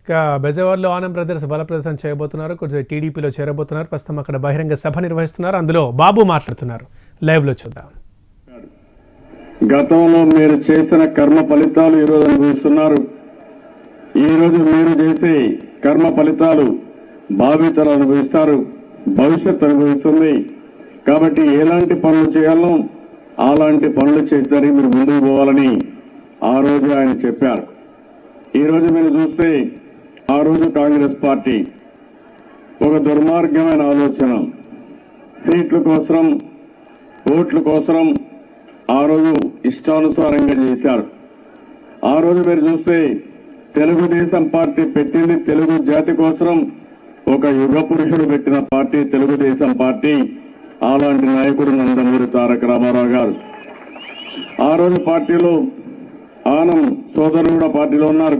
ఇక బెజవాడలో ఆనం బ్రదర్స్ బల ప్రదర్శన చేయబోతున్నారు. కొంచెం టీడీపీలో చేరబోతున్నారు. ప్రస్తుతం అక్కడ బహిరంగ సభ నిర్వహిస్తున్నారు. అందులో బాబు మాట్లాడుతున్నారు. లైవ్లో చూద్దాం. గతంలో మీరు చేసిన కర్మ ఫలితాలు ఈరోజు అనుభవిస్తున్నారు. ఈరోజు మీరు చేసే కర్మ ఫలితాలు భావితరాలు అనుభవిస్తారు, భవిష్యత్తు అనుభవిస్తుంది. కాబట్టి ఎలాంటి పనులు చేయాలో అలాంటి పనులు చేస్తారని మీరు ముందుకు పోవాలని ఆ రోజు ఆయన చెప్పారు. ఈరోజు మీరు చూస్తే ఆ రోజు కాంగ్రెస్ పార్టీ ఒక దుర్మార్గమైన ఆలోచన, సీట్ల కోసం ఓట్ల కోసం ఆ రోజు ఇష్టానుసారంగా చేశారు. ఆ రోజు మీరు చూస్తే తెలుగుదేశం పార్టీ పెట్టింది తెలుగు జాతి కోసం, ఒక యుగ పురుషుడు పెట్టిన పార్టీ తెలుగుదేశం పార్టీ. అలాంటి నాయకుడు నందమూరి తారక రామారావు గారు. ఆ రోజు పార్టీలో ఆనం సోదరులు కూడా పార్టీలో ఉన్నారు.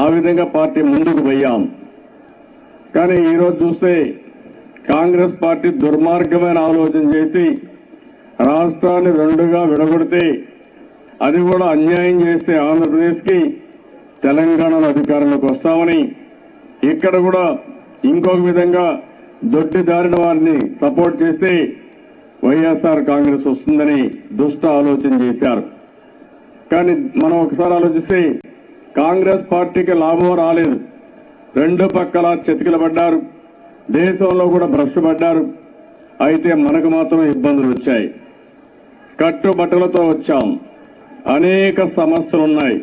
ఆ విధంగా పార్టీ ముందుకు పోయాం. కానీ ఈరోజు చూస్తే కాంగ్రెస్ పార్టీ దుర్మార్గమైన ఆలోచన చేసి రాష్ట్రాన్ని రెండుగా విడగొడితే, అది కూడా అన్యాయం చేస్తే ఆంధ్రప్రదేశ్కి తెలంగాణలో అధికారంలోకి వస్తామని, ఇక్కడ కూడా ఇంకొక విధంగా దొడ్డిదారిన వారిని సపోర్ట్ చేస్తే వైఎస్ఆర్ కాంగ్రెస్ వస్తుందని దుష్ట ఆలోచన చేశారు. కానీ మనం ఒకసారి ఆలోచిస్తే కాంగ్రెస్ పార్టీకి లాభం రాలేదు. రెండు పక్కల చెతికిల పడ్డారు, దేశంలో కూడా భ్రష్టుపడ్డారు. అయితే మనకు మాత్రం ఇబ్బందులు వచ్చాయి. కట్టుబట్టలతో వచ్చాం, అనేక సమస్యలు ఉన్నాయి.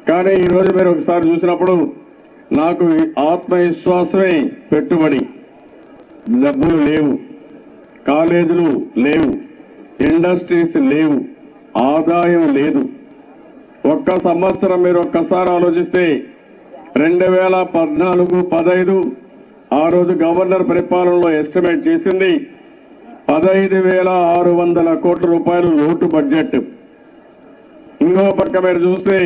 కానీ ఈరోజు మీరు ఒకసారి చూసినప్పుడు నాకు ఆత్మవిశ్వాసమే పెట్టుబడి. డబ్బులు లేవు, కాలేజీలు లేవు, ఇండస్ట్రీస్ లేవు, ఆదాయం లేదు. ఒక్క సంవత్సరం మీరు ఒక్కసారి ఆలోచిస్తే 2014-15 ఆ రోజు గవర్నర్ పరిపాలనలో ఎస్టిమేట్ చేసింది 15,600 కోట్ల రూపాయలు లోటు బడ్జెట్. ఇంకో పక్క మీరు చూస్తే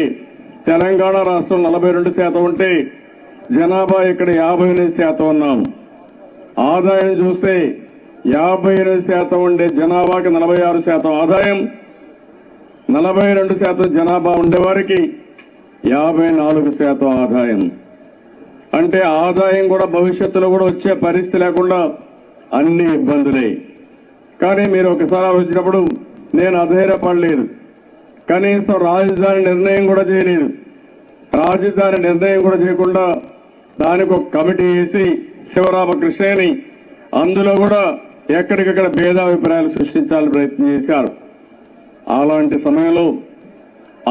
తెలంగాణ రాష్ట్రం 42% ఉంటే జనాభా ఇక్కడ 58% ఉన్నాం. ఆదాయం చూస్తే 58% ఉండే జనాభాకి 46% ఆదాయం, 42% జనాభా ఉండేవారికి 54% ఆదాయం. అంటే ఆదాయం కూడా భవిష్యత్తులో కూడా వచ్చే పరిస్థితి లేకుండా అన్ని ఇబ్బందులే. కానీ మీరు ఒకసారి ఆలోచించినప్పుడు నేను అధైర్యపడలేదు. కనీసం రాజధాని నిర్ణయం కూడా చేయలేదు. రాజధాని నిర్ణయం కూడా చేయకుండా దానికి ఒక కమిటీ వేసి శివరామకృష్ణని అందులో కూడా ఎక్కడికక్కడ భేదాభిప్రాయాలు సృష్టించాలని ప్రయత్నం చేశారు. అలాంటి సమయంలో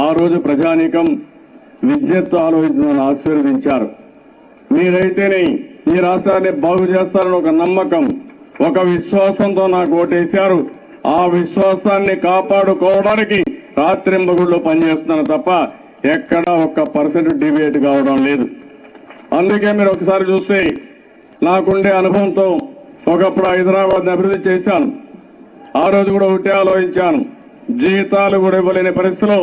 ఆ రోజు ప్రజానీకం విద్యతో ఆలోచించిన ఆశీర్వదించారు. మీరైతేనే ఈ రాష్ట్రాన్ని బాగు చేస్తారని ఒక నమ్మకం, ఒక విశ్వాసంతో నాకు ఓటేశారు. ఆ విశ్వాసాన్ని కాపాడుకోవడానికి రాత్రింబగుళ్ళు పనిచేస్తున్నాను తప్ప ఎక్కడా 1% డిబేట్ కావడం లేదు. అందుకే మీరు ఒకసారి చూస్తే నాకుండే అనుభవంతో ఒకప్పుడు హైదరాబాద్ని అభివృద్ధి చేశాను. ఆ రోజు కూడా ఒకటే ఆలోచించాను, జీతాలు కూడా ఇవ్వలేని పరిస్థితిలో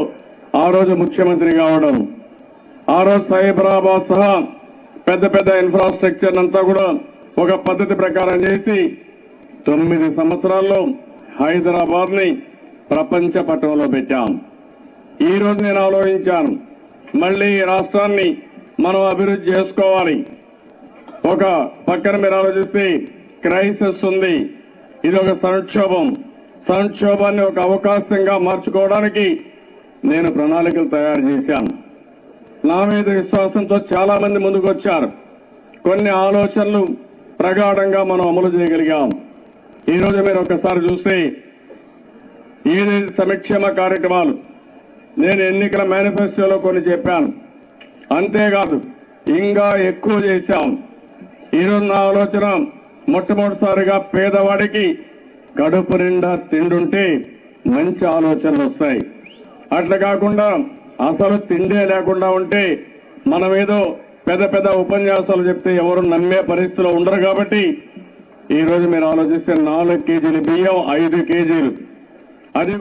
ఆ రోజు ముఖ్యమంత్రి కావడం. ఆ రోజు సైబరాబాద్ సహా పెద్ద పెద్ద ఇన్ఫ్రాస్ట్రక్చర్ అంతా కూడా ఒక పద్ధతి ప్రకారం చేసి 9 సంవత్సరాల్లో హైదరాబాద్ని ప్రపంచ పటంలో పెట్టాం. ఈ రోజు నేను ఆలోచించాను, మళ్ళీ ఈ రాష్ట్రాన్ని మనం అభివృద్ధి చేసుకోవాలి. ఒక పక్కన మీరు ఆలోచిస్తే క్రైసిస్ ఉంది, ఇది ఒక సంక్షోభం. సంక్షోభాన్ని ఒక అవకాశంగా మార్చుకోవడానికి నేను ప్రణాళికలు తయారు చేశాను. నా మీద విశ్వాసంతో చాలా మంది ముందుకు వచ్చారు. కొన్ని ఆలోచనలు ప్రగాఢంగా మనం అమలు చేయగలిగాం. ఈరోజు మీరు ఒకసారి చూస్తే ఏది సంక్షేమ కార్యక్రమాలు నేను ఎన్నికల మేనిఫెస్టోలో కొన్ని చెప్పాను. అంతేకాదు ఇంకా ఎక్కువ చేశాం. ఈరోజు నా ఆలోచన మొట్టమొదటిసారిగా పేదవాడికి కడుపు నిండా తిండుంటే మంచి ఆలోచనలు వస్తాయి. అట్లా కాకుండా అసలు తిండే లేకుండా ఉంటే మనం ఏదో పెద్ద పెద్ద ఉపన్యాసాలు చెప్తే ఎవరు నమ్మే పరిస్థితిలో ఉండరు. కాబట్టి ఈరోజు మీరు ఆలోచిస్తే 4 కేజీలు బియ్యం 5 కేజీలు, అది